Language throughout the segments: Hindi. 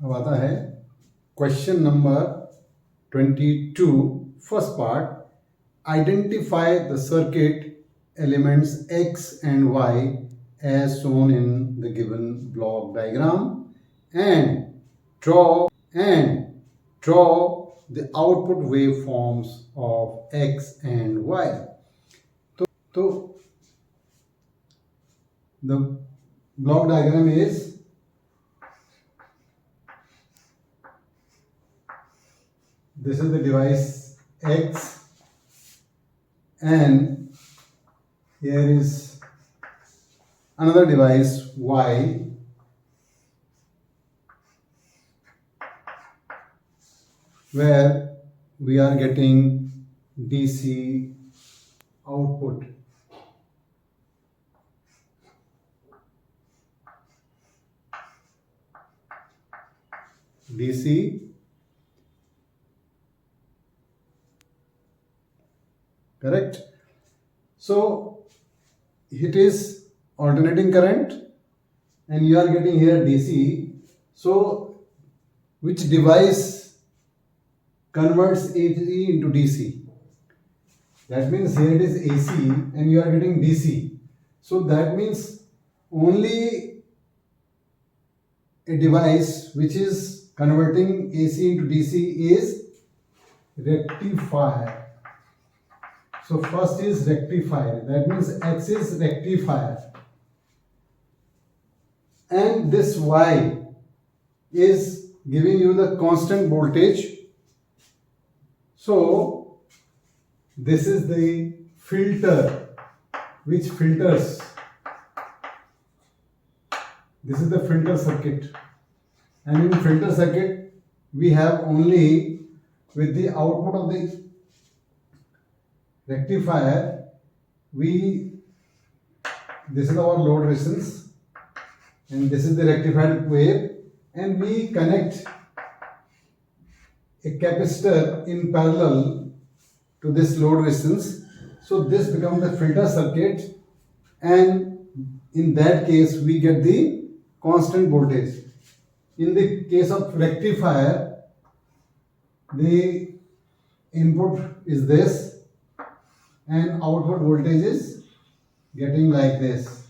अब आता है question number 22, first part. Identify the circuit elements x and y as shown in the given block diagram and draw the output waveforms of x and y. तो the block diagram is this is the device x and here is another device y, where we are getting DC output. DC correct. So it is alternating current and you are getting here DC. So which device converts AC into DC? That means here it is AC and you are getting DC. So that means only a device which is converting AC into DC is rectifier. So first is rectifier. That means X is rectifier. And this Y is giving you the constant voltage. So this is the filter which filters. This is the filter circuit. And in filter circuit we have only with the output of the rectifier, this is our load resistance and this is the rectified wave, and we connect a capacitor in parallel to this load resistance. So this becomes the filter circuit, and in that case we get the constant voltage. In the case of rectifier, the input is this and output voltage is getting like this,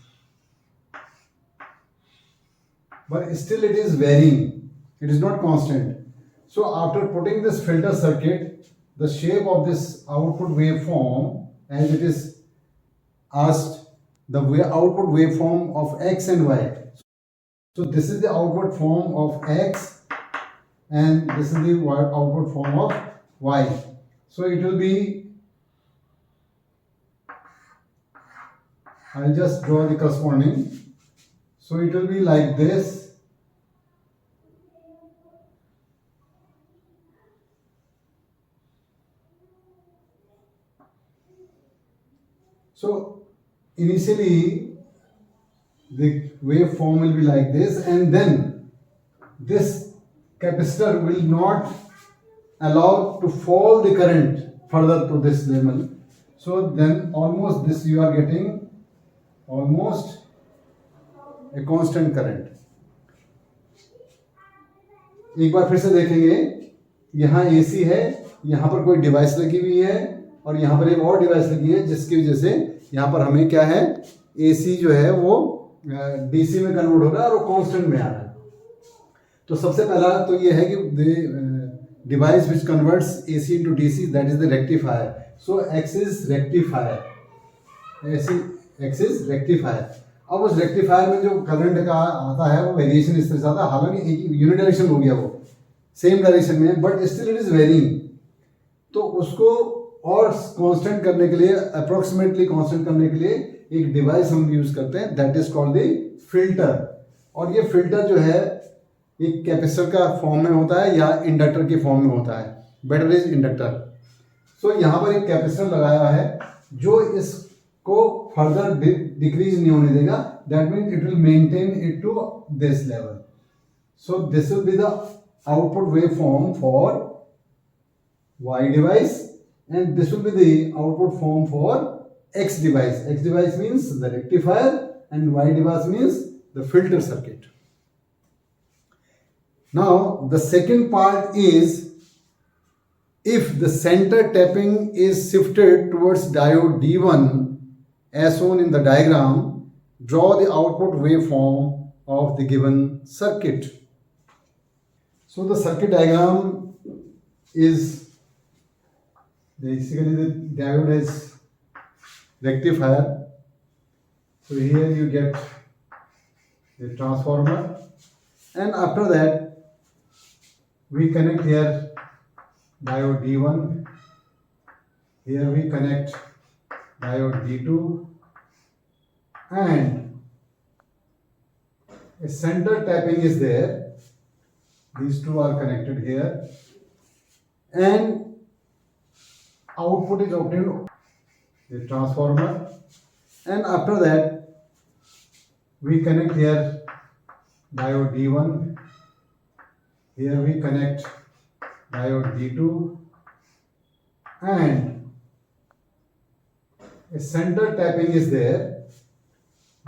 but still it is varying, it is not constant. So after putting this filter circuit, the shape of this output waveform, as it is asked, the output waveform of x and y. So this is the output form of x and this is the output form of y. So it will be, I'll just draw the corresponding. So it will be like this. So initially the waveform will be like this, and then this capacitor will not allow to fall the current further to this level. So then almost this you are getting almost a constant current. एक बार फिर से देखेंगे, यहाँ AC है, यहाँ पर कोई डिवाइस लगी हुई है और यहाँ पर एक और डिवाइस लगी है, जिसकी वजह से यहाँ पर हमें क्या है, AC जो है वो DC में कन्वर्ट हो रहा है और वो कांस्टेंट में आ रहा है. तो सबसे पहला तो ये है कि device which converts AC into DC, that is the rectifier. So X is rectifier. X is rectifier. अब उस रेक्टिफायर में जो करंट का आता है वो वेरिएशन इस तरह से आता है, हालांकि एक यूनिट डायरेक्शन हो गया, वो सेम डायरेक्शन में, but still it is varying. तो उसको और कांस्टेंट करने के लिए, अप्रोक्सीमेटली कांस्टेंट करने के लिए एक डिवाइस हम यूज करते हैं, that is called the filter. और ये फिल्टर जो है एक कैपेसिटर का फॉर्म में होता है या इंडक्टर के फॉर्म में होता है. Better is inductor. सो यहाँ पर एक कैपेसिटर लगाया है जो इसको फर्दर डिक्रीज नहीं होने देगा. That means it will maintain it to this level. So this will be the output wave form for Y device, and this will be the output form for X device. X device means the rectifier and Y device means the filter circuit. Now the second part is, if the center tapping is shifted towards diode D1 as shown in the diagram, draw the output waveform of the given circuit. So the circuit diagram is basically the diode is rectifier. So here you get the transformer, and after that we connect here diode D1, here we connect diode D2, and a center tapping is there. These two are connected here, and output is obtained the transformer, and after that we connect here diode D1, here we connect diode D2, and a center tapping is there.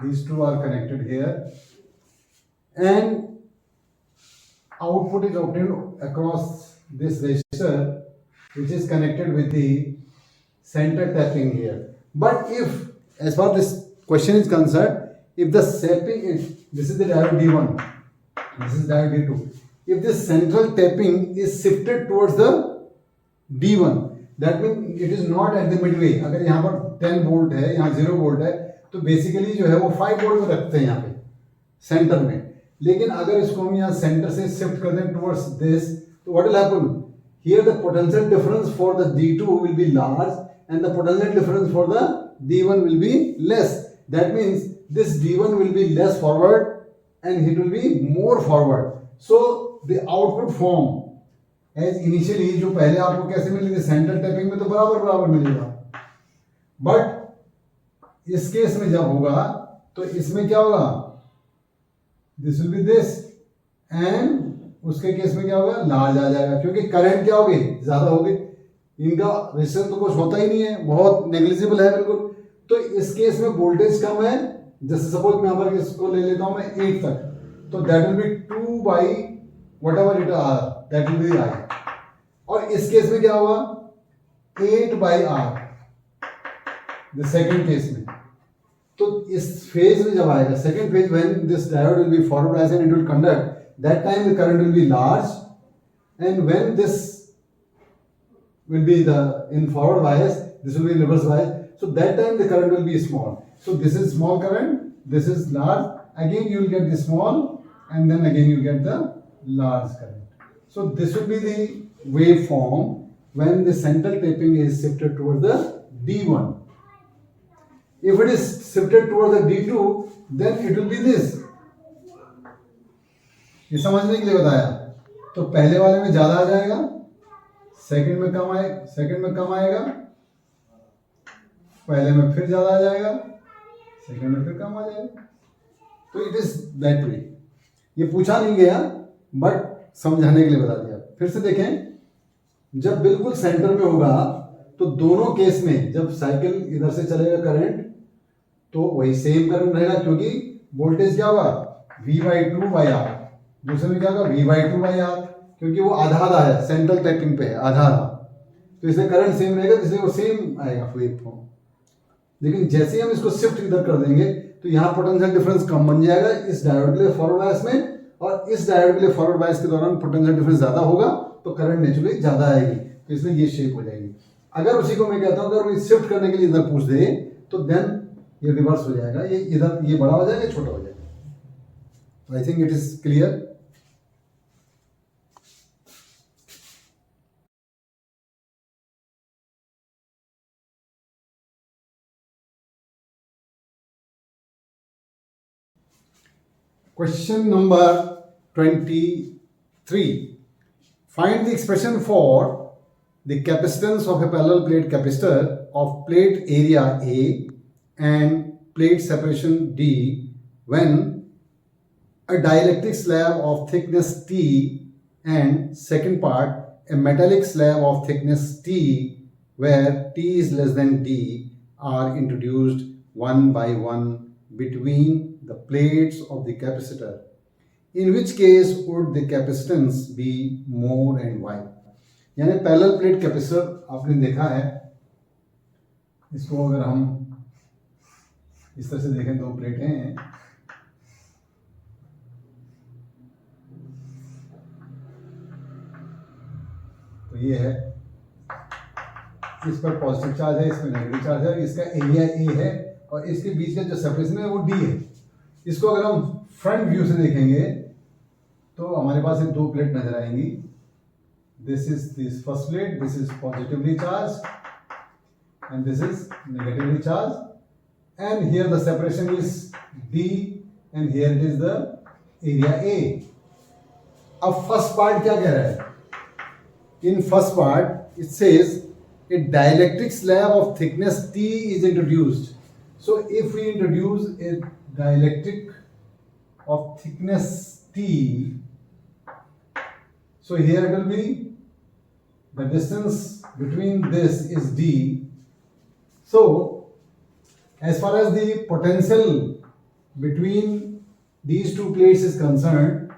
These two are connected here, and output is obtained across this resistor, which is connected with the center tapping here. But if, as far as this question is concerned, if the tapping is, this is the diode D1, this is diode D2. If this central tapping is shifted towards the D1, that means it is not at the midway. अगर यहाँ पर 10 वोल्ट है, यहाँ 0 वोल्ट है, तो बेसिकली जो है वो 5 वोल्ट में रखते हैं यहाँ पे सेंटर में. लेकिन अगर इसको हम यहाँ सेंटर से शिफ्ट कर दें टुवर्ड्स दिस, तो what will happen? Here the potential difference for the D2 will be large and the potential difference for the D1 will be less. That means this D1 will be less forward and it will be more forward. So the output form as initially, जो पहले आपको कैसे मिलेगी सेंटर टैपिंग में, तो बराबर बराबर मिलेगा. बट इस केस में जब होगा तो इसमें क्या होगा? This will B this, and उसके केस में क्या होगा? लार्ज आ जाएगा, क्योंकि करंट क्या होगी? ज्यादा होगी. इनका रेजिस्टेंस तो कुछ होता ही नहीं है, बहुत नेग्लिजिबल है बिल्कुल. तो इस केस में वोल्टेज कम है. जैसे सपोज मैं यहाँ पर इसको ले लेता हूं मैं 8 तक, तो that will be 2 by whatever it R, that will be I. और इस केस में क्या होगा? 8 by R, the second case में. तो इस फेज में जब आएगा second phase, when this diode will be forward bias and it will conduct, that time the current will be large, and when this will be the in forward bias, this will be in reverse bias, so that time the current will be small. So this is small current, this is large, again you will get the small, and then again you get the large current. So this will be the waveform when the central tapping is shifted towards the D1. If it is shifted towards the D2, then it will be this. ये समझने के लिए बताया. तो पहले वाले में ज्यादा आ जाएगा, सेकंड में कम आएगा, पहले में फिर ज्यादा आ जाएगा, सेकंड में फिर कम आ जाएगा. तो इट इज दैट वे. ये पूछा नहीं गया बट समझाने के लिए बता दिया. फिर से देखें, जब बिल्कुल सेंटर में होगा तो दोनों केस में जब साइकिल इधर से चलेगा करंट, तो वही सेम करंट रहेगा, क्योंकि वोल्टेज क्या होगा? V/2/R. दूसरे में क्या होगा? V/2/R, क्योंकि वो आधा आधा है, सेंट्रल टैपिंग पे है आधा आधा, तो इसमें करंट सेम रहेगा, इसलिए वो सेम आएगा वेवफॉर्म. लेकिन जैसे ही हम इसको शिफ्ट इधर कर देंगे तो यहाँ पोटेंशियल डिफरेंस कम बन जाएगा इस डायोड के लिए फॉरवर्ड बायस में, और इस डायोड के लिए फॉरवर्ड बायस के दौरान पोटेंशियल डिफरेंस ज्यादा होगा, तो करंट नेचुरली ज्यादा आएगी, तो इसलिए ये शेप हो जाएगी. अगर उसी को मैं कहता हूँ अगर शिफ्ट करने के लिए इधर पूछ दे तो देन ये रिवर्स हो जाएगा, ये इधर ये बड़ा हो जाएगा, छोटा हो जाएगा. I think it is clear. Question number 23. Find the expression for the capacitance of a parallel plate capacitor of plate area A and plate separation D when a dielectric slab of thickness T and second part a metallic slab of thickness T where T is less than D are introduced one by one between the plates of the capacitor. In which case would the capacitance be more and why. यानी पैरेलल प्लेट कैपेसिटर आपने देखा है, इसको अगर हम इस तरह से देखें, दो प्लेटें हैं, तो ये है, इस पर पॉजिटिव चार्ज है, इस पर नेगेटिव चार्ज है, इसका एरिया ए है और इसके बीच का जो सेपरेशन है वो डी है। इसको अगर हम फ्रंट व्यू से देखेंगे तो हमारे पास ये दो प्लेट नजर आएंगी। This is this first plate, this is positively charge and this is negatively charge, and here the separation is D and here it is the area A. अब फर्स्ट पार्ट क्या कह रहा है? In first part, it says a dielectric slab of thickness T is introduced. So, if we introduce a dielectric of thickness T, so here it will be the distance between this is D. So, as far as the potential between these two plates is concerned,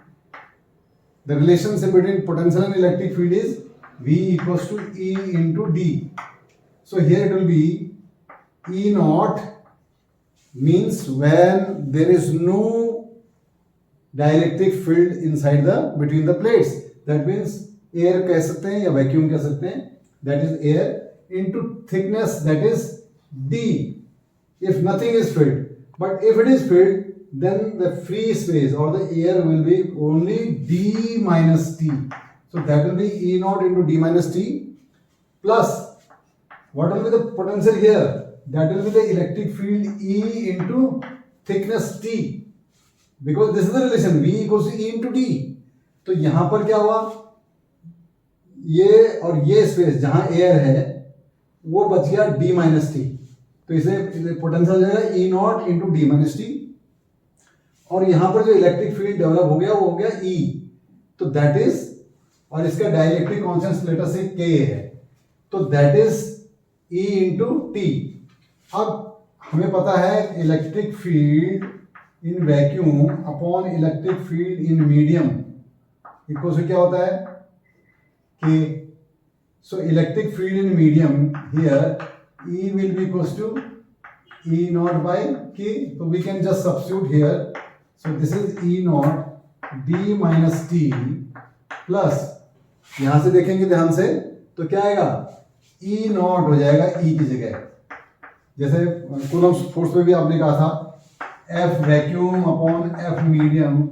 the relationship between potential and electric field is V equals to E into D. So here it will be E naught means when there is no dielectric field inside the between the plates. That means air कह सकते हैं या vacuum कह सकते हैं, that is air into thickness that is D if nothing is filled. But if it is filled, then the free space or the air will be only D minus T. So that will be E naught into D minus T plus what will be the potential here? That will be the electric field E into thickness T, because this is the relation V equals to E into D. तो यहां पर क्या हुआ, ये और ये स्पेस जहां एयर है वो बच गया D माइनस टी, तो इसे पोटेंशियल हो जाएगा E not into D minus T, और यहां पर जो इलेक्ट्रिक फील्ड डेवलप हो गया वो हो गया E, तो दैट इज, और इसका डाइलेक्ट्रिक कांस्टेंट लेटर से K है, तो that is E into T. अब हमें पता है electric field in vacuum upon electric field in medium equal to क्या होता है? K. So electric field in medium here E will be equals to E naught by K. So we can just substitute here. So this is E naught D minus T plus, यहां से देखेंगे ध्यान से तो क्या आएगा, E नॉट हो जाएगा E की जगह, जैसे कूलम्ब फोर्स में भी आपने कहा था F vacuum upon F medium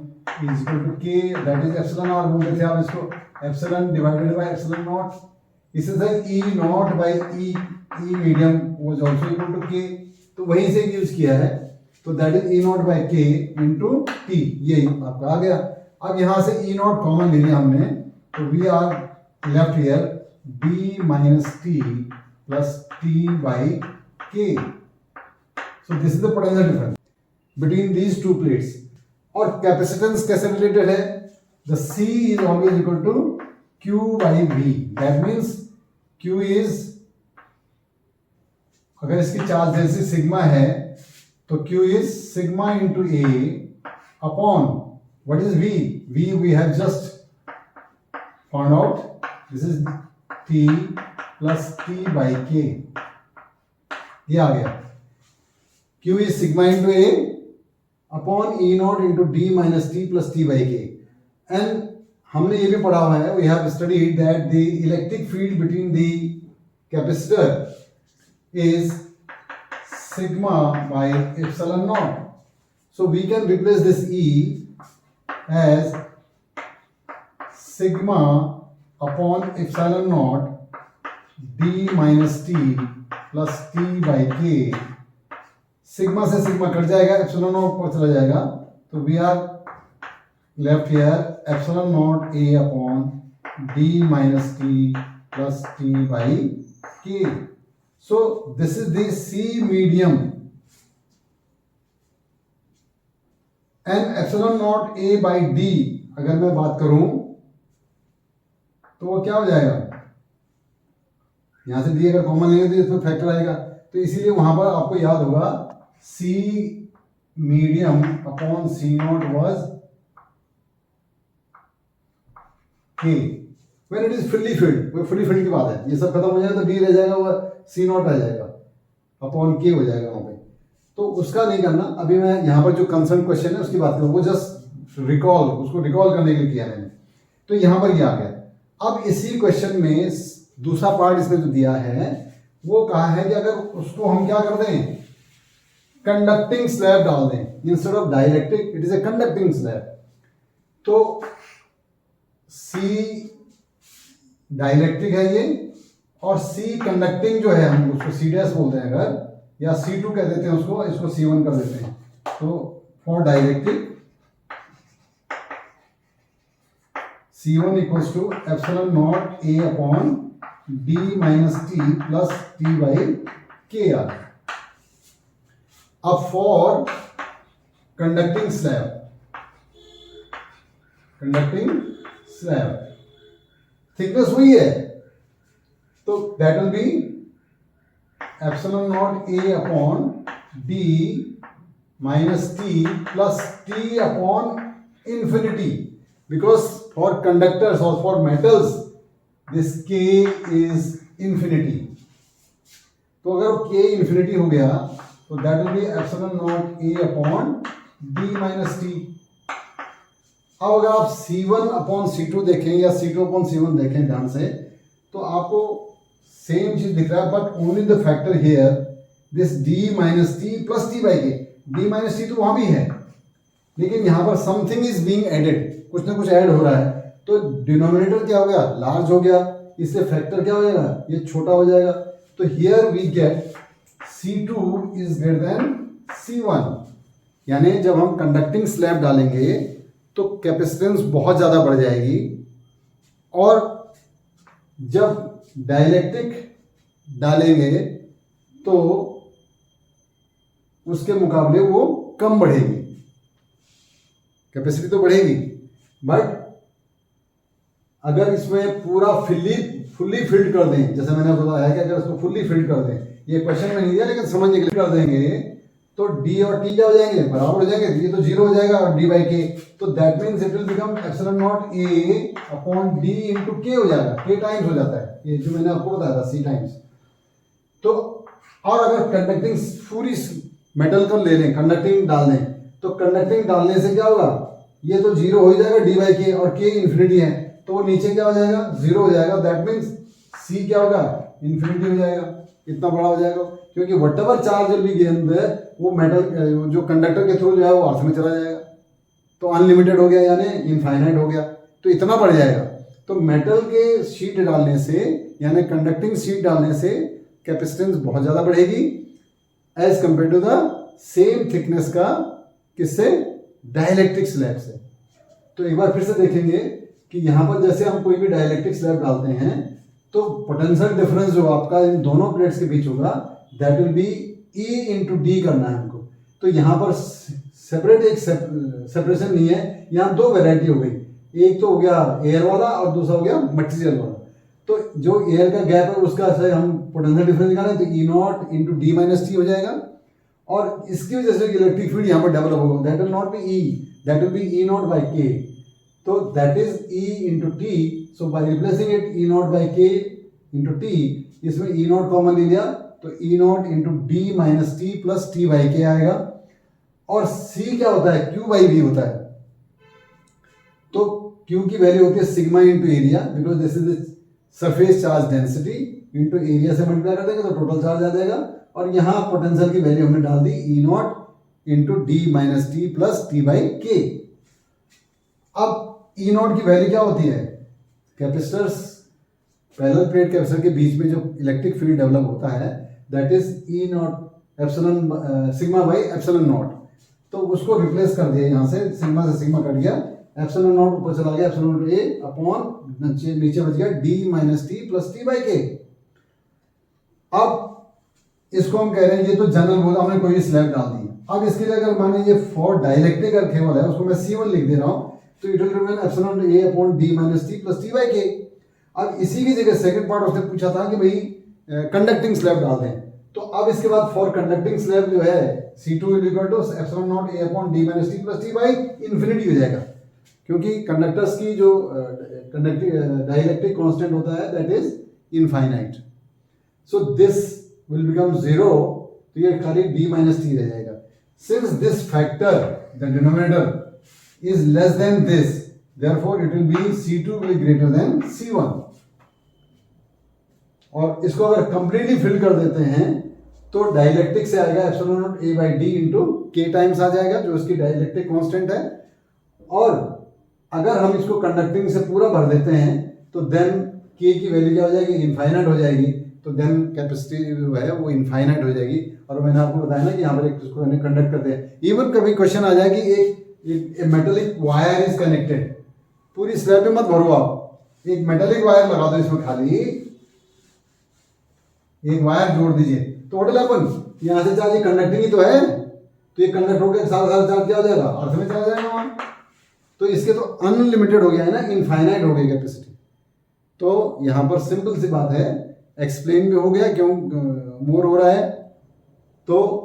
is equal to K, that is epsilon not बोलते थे आप इसको, epsilon divided by epsilon not. इसी तरह E not by E medium was also equal to K, तो वहीं से यूज किया है, तो that is E not by K into T, ये आपका आ गया। अब यहां से E नॉट कॉमन ले लिया हमने, तो we are left here D minus T plus T by K. So this is the potential difference between these two plates. और कैपेसिटेंस कैसे रिलेटेड है? The C is always equal to Q by V. That means Q is, अगर इसकी चार्ज डेंसिटी सिग्मा है तो Q is sigma into A upon what is V? V we have just found out. This is T plus T by K. ये आ गया, Q is sigma into A upon E naught into D minus T plus T by K. And हमने ये भी पढ़ा हुआ है, we have studied that the electric field between the capacitor is sigma by epsilon naught. So we can replace this E as sigma upon epsilon naught D minus T plus T by K. Sigma से सिग्मा कट जाएगा, एप्सिलॉन नॉट पर चला जाएगा, तो we are left here epsilon not A upon D minus T plus T by K. So this is the C medium, and epsilon naught A by D अगर मैं बात करूं तो वो क्या हो जाएगा, यहां से डी अगर कॉमन लेंगे तो इसमें फैक्टर आएगा, तो इसीलिए वहां पर आपको याद होगा C medium upon C not was K when it is fully filled, वो फुल्ली फिल्ड की बात है, ये सब खत्म हो जाएगा तो डी रह जाएगा, वो सी नॉट रह जाएगा अपॉन के हो जाएगा वहाँ पे। तो उसका नहीं करना, अभी मैं यहाँ पर जो कंसर्न क्वेश्चन है उसकी बात करूँ, वो जस्ट रिकॉल, उसको रिकॉल करने के लिए किया मैंने। तो यहाँ पर ये आ गया। अब इसी क्वेश्चन में दूसरा पार्ट इसमें जो दिया है वो कहा है कि अगर उसको हम क्या कर दें, कंडक्टिंग स्लैब डाल दें instead of dielectric, it is a conducting slab. तो सी डाइलेक्ट्रिक है ये, और सी कंडक्टिंग जो है हम उसको सी डैश बोलते हैं अगर, या C2 कह देते हैं उसको, इसको C1 कर देते हैं। तो for dielectric C1 equals to epsilon not A upon D minus T plus T by K R. अब फॉर कंडक्टिंग स्लैब थिकनेस हुई है, तो that will be epsilon not A upon D minus T plus T upon infinity, because for conductors और for metals this K is infinity. तो अगर K इंफिनिटी हो गया तो that will be epsilon not A upon D minus T। अब अगर आप C1 अपॉन C2 देखें या C2 अपॉन C1 देखें ध्यान से, तो आपको सेम चीज दिख रहा है, but only the factor here this D minus T plus T by के। D माइनस T तो वहां भी है, लेकिन यहां पर समथिंग इज बीइंग एडेड, कुछ ना कुछ ऐड हो रहा है। तो डिनोमिनेटर क्या हो गया, लार्ज हो गया, इसलिए फैक्टर क्या हो जाएगा, ये छोटा हो जाएगा। तो here we get C2 is greater than C1, यानी जब हम कंडक्टिंग स्लैब डालेंगे तो कैपेसिटेंस बहुत ज़्यादा बढ़ जाएगी, और जब डाइलेक्ट्रिक डालेंगे तो उसके मुकाबले वो कम बढ़ेगी, कैपेसिटी तो बढ़ेगी, बट अगर इसमें पूरा फुल्ली फिल्ड कर दें, जैसे मैंने बताया कि अगर इसको फुल्ली फिल्ड कर दें, ये क्वेश्चन में नहीं दिया लेकिन समझने के लिए कर देंगे, तो D और T क्या हो जाएंगे, बराबर हो जाएंगे, ये तो जीरो हो जाएगा, और D बाई के, तो that means it will become epsilon not A upon D into के हो जाएगा, K टाइम्स हो जाता है, ये जो मैंने आपको बताया था C टाइम्स। तो और अगर कंडक्टिंग पूरी मेटल को ले लें, कंडक्टिंग डाल दें, तो कंडक्टिंग डालने से क्या होगा, ये तो जीरो हो जाएगा D बाई के, और K इन्फिनिटी है, तो वो नीचे क्या हो जाएगा, जीरो हो जाएगा, दैट मीन्स C क्या होगा, इन्फिनिटी हो जाएगा, इतना बड़ा हो जाएगा, क्योंकि whatever charge will be given there, वो मेटल जो कंडक्टर के थ्रू जो है वो अर्थ में चला जाएगा, तो अनलिमिटेड हो गया, यानी इनफाइनाइट हो गया, तो इतना बढ़ जाएगा। तो मेटल के शीट डालने से, यानी कंडक्टिंग शीट डालने से कैपेसिटेंस बहुत ज़्यादा बढ़ेगी as compare to the same thickness का, किससे, डाइलेक्ट्रिक स्लैब से। तो एक बार फिर से देखेंगे कि यहाँ पर जैसे हम कोई भी डाइलेक्ट्रिक स्लैब डालते हैं तो पोटेंशियल डिफरेंस जो आपका इन दोनों प्लेट्स के बीच होगा, that will B E into D करना है हमको। तो यहाँ पर सेपरेट एक सेपरेशन नहीं है, यहाँ दो वेराइटी हो गई, एक तो हो गया एयर वाला और दूसरा हो गया मटेरियल वाला। तो जो एयर का गैप है उसका से हम पोटेंशियल डिफरेंस निकालें तो E not into D minus T हो जाएगा, और इसकी वजह से इलेक्ट्रिक फील्ड यहाँ पर डेवलप होगा, that will not be E, that will B E not by के। तो that is E into T, so by replacing it E not by के इंटू टी, इसमें E नॉट कॉमन ले लिया तो E not into D minus T plus T by के आएगा, और C क्या होता है, Q बाई V होता है। तो Q की वैल्यू होती है sigma into area, because this is surface charge density, into area से मल्टीप्लाई कर देंगे तो टोटल चार्ज आ जाएगा, और यहाँ पोटेंशियल की वैल्यू हमने डाल दी E not into D minus T plus T by के। अब E नॉट की वैल्यू क्या होती है, कैपेसिटर्स पैरेलल प्लेट कैपेसिटर के बीच में जो इलेक्ट्रिक फील्ड डेवलप होता है, that is E not epsilon sigma by epsilon not. तो उसको रिप्लेस कर दिया, यहाँ से सिग्मा से सिग्मा कट गया, एप्सिलॉन नॉट ऊपर चला गया, एप्सिलॉन नॉट ए अपॉन नीचे बच गया D minus T plus T by के। अब इसको हम कह रहे हैं, ये तो जनरल बोला हमने कोई स्लैब डाल दी। अब इसके लिए अगर माने ये फॉर डाइलेक्ट्रिक अगर केवल है, उसको मैं C1 लिख दे रहा हूँ, तो it will remain epsilon A upon D minus T plus T by के। अब इसी की जगह सेकंड पार्ट उसने पूछा था कि भाई कंडक्टिंग स्लैब डाल दें, तो अब इसके बाद फॉर कंडक्टिंग स्लैब जो है C2 equal to epsilon not A upon D minus T plus T by infinity हो जाएगा, क्योंकि कंडक्टर्स की जो डाइलेक्ट्रिक कांस्टेंट होता है that is infinite. So this will become zero, तो ये खाली d माइनस टी रह जाएगा. Since this factor the denominator is less than this, therefore it will be C2 will be greater than C1. और इसको अगर कंप्लीटली फिल कर देते हैं तो डाइलेक्ट्रिक से आएगा epsilon not A by D into के टाइम्स आ जाएगा, जो इसकी डाइलेक्ट्रिक कांस्टेंट है. और अगर हम इसको कंडक्टिंग से पूरा भर देते हैं तो देन के की वैल्यू क्या हो जाएगी, इनफाइनाइट हो जाएगी. तो देन कैपेसिटी जो है वो इनफाइनाइट हो जाएगी. और मैंने आपको बताया ना कि यहाँ पर एक इसको कंडक्ट करते हैं. इवन कभी क्वेश्चन आ जाए कि एक मेटेलिक वायर इज कनेक्टेड, पूरी स्लैब में मत भरो आप, एक मेटेलिक वायर लगा दो इसमें, खाली एक वायर जोड़ दीजिए, तो व्हाट विल हैपन, यहाँ से चार्ज कंडक्टिंग ही तो है, तो ये कंडक्ट होकर सारा सारा चार्ज क्या हो जाएगा, अर्थ में चला जाएगा वहाँ. तो इसके तो अनलिमिटेड हो गया है ना, इनफाइनाइट हो गई कैपेसिटी. तो यहाँ पर सिंपल सी बात है, एक्सप्लेन भी हो गया क्यों मोर हो रहा है. तो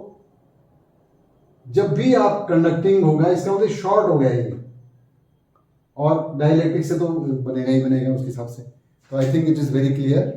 जब भी आप कंडक्टिंग होगा इसका मतलब शॉर्ट हो गया ये, और डाइलेक्ट्रिक से तो बनेगा ही बनेगा उसके हिसाब से. तो I think it is very clear.